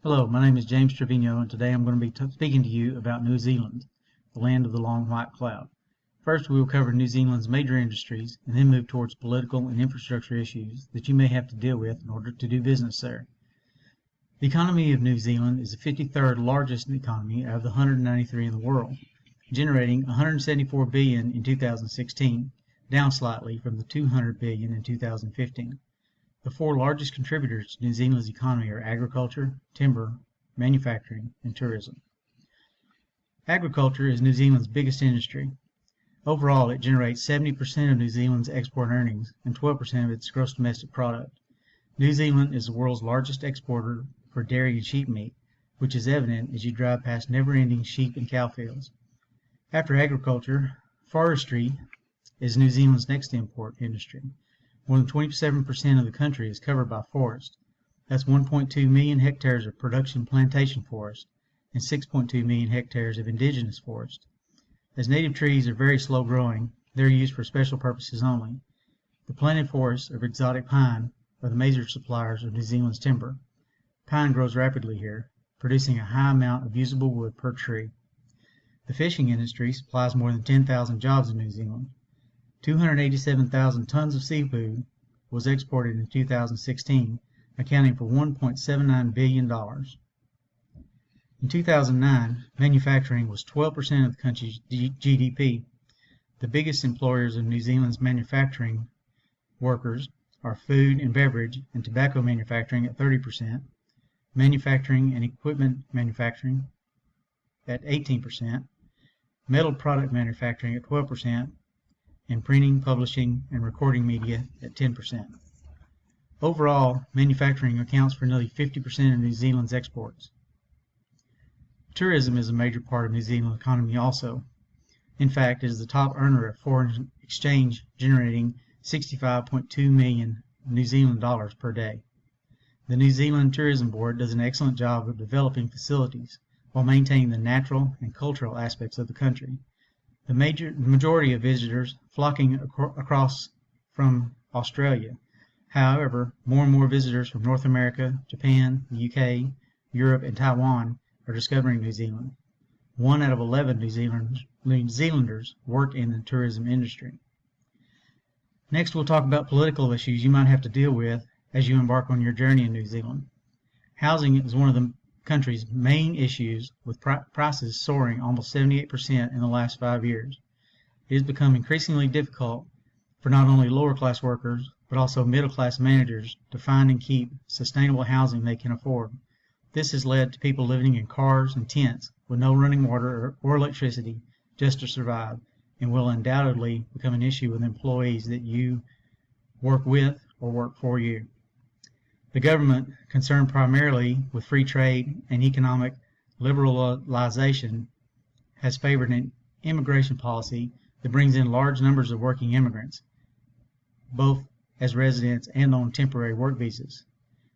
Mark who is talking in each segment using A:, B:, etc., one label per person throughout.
A: Hello, my name is James Trevino, and today I'm going to be speaking to you about New Zealand, the land of the long white cloud. First, we will cover New Zealand's major industries and then move towards political and infrastructure issues that you may have to deal with in order to do business there. The economy of New Zealand is the 53rd largest economy out of the 193 in the world, generating 174 billion in 2016, down slightly from the 200 billion in 2015. The four largest contributors to New Zealand's economy are agriculture, timber, manufacturing, and tourism. Agriculture is New Zealand's biggest industry. Overall, it generates 70% of New Zealand's export earnings and 12% of its gross domestic product. New Zealand is the world's largest exporter for dairy and sheep meat, which is evident as you drive past never-ending sheep and cow fields. After agriculture, forestry is New Zealand's next import industry. More than 27% of the country is covered by forest. That's 1.2 million hectares of production plantation forest and 6.2 million hectares of indigenous forest. As native trees are very slow growing, they're used for special purposes only. The planted forests of exotic pine are the major suppliers of New Zealand's timber. Pine grows rapidly here, producing a high amount of usable wood per tree. The fishing industry supplies more than 10,000 jobs in New Zealand. 287,000 tons of seafood was exported in 2016, accounting for $1.79 billion. In 2009, manufacturing was 12% of the country's GDP. The biggest employers of New Zealand's manufacturing workers are food and beverage and tobacco manufacturing at 30%, manufacturing and equipment manufacturing at 18%, metal product manufacturing at 12%, and printing, publishing, and recording media at 10%. Overall, manufacturing accounts for nearly 50% of New Zealand's exports. Tourism is a major part of New Zealand's economy also. In fact, it is the top earner of foreign exchange, generating 65.2 million New Zealand dollars per day. The New Zealand Tourism Board does an excellent job of developing facilities while maintaining the natural and cultural aspects of the country. The majority of visitors flocking across from Australia. However, more and more visitors from North America, Japan, the UK, Europe, and Taiwan are discovering New Zealand. 1 out of 11 New Zealanders work in the tourism industry. Next, we'll talk about political issues you might have to deal with as you embark on your journey in New Zealand. Housing is one of the country's main issues, with prices soaring almost 78% in the last 5 years. It has become increasingly difficult for not only lower-class workers, but also middle-class managers to find and keep sustainable housing they can afford. This has led to people living in cars and tents with no running water or electricity just to survive, and will undoubtedly become an issue with employees that you work with or work for you. The government, concerned primarily with free trade and economic liberalization, has favored an immigration policy that brings in large numbers of working immigrants, both as residents and on temporary work visas.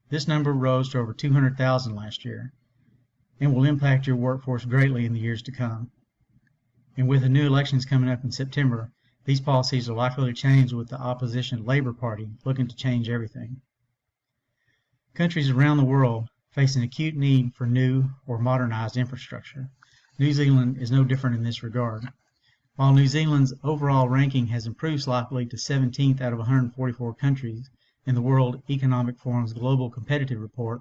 A: This number rose to over 200,000 last year and will impact your workforce greatly in the years to come. And with the new elections coming up in September, these policies are likely to change, with the opposition Labour Party looking to change everything. Countries around the world face an acute need for new or modernized infrastructure. New Zealand is no different in this regard. While New Zealand's overall ranking has improved slightly to 17th out of 144 countries in the World Economic Forum's Global Competitive Report,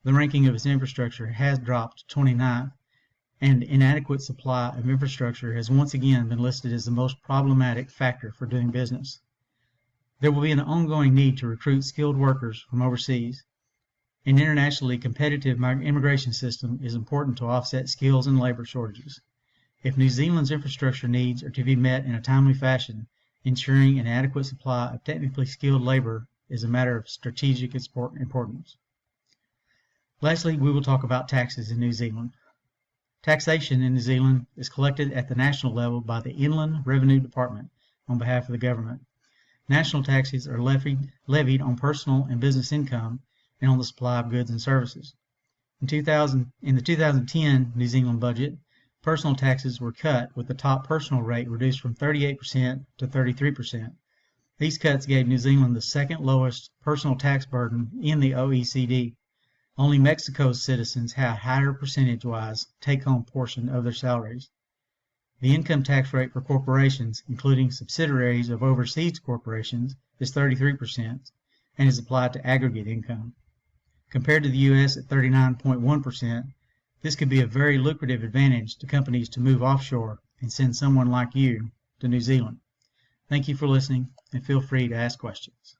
A: the ranking of its infrastructure has dropped to 29th, and inadequate supply of infrastructure has once again been listed as the most problematic factor for doing business. There will be an ongoing need to recruit skilled workers from overseas. An internationally competitive immigration system is important to offset skills and labor shortages. If New Zealand's infrastructure needs are to be met in a timely fashion, ensuring an adequate supply of technically skilled labor is a matter of strategic importance. Lastly, we will talk about taxes in New Zealand. Taxation in New Zealand is collected at the national level by the Inland Revenue Department on behalf of the government. National taxes are levied on personal and business income and on the supply of goods and services. In the 2010 New Zealand budget, personal taxes were cut, with the top personal rate reduced from 38% to 33%. These cuts gave New Zealand the second lowest personal tax burden in the OECD. Only Mexico's citizens have a higher percentage-wise take-home portion of their salaries. The income tax rate for corporations, including subsidiaries of overseas corporations, is 33% and is applied to aggregate income. Compared to the U.S. at 39.1%, this could be a very lucrative advantage to companies to move offshore and send someone like you to New Zealand. Thank you for listening, and feel free to ask questions.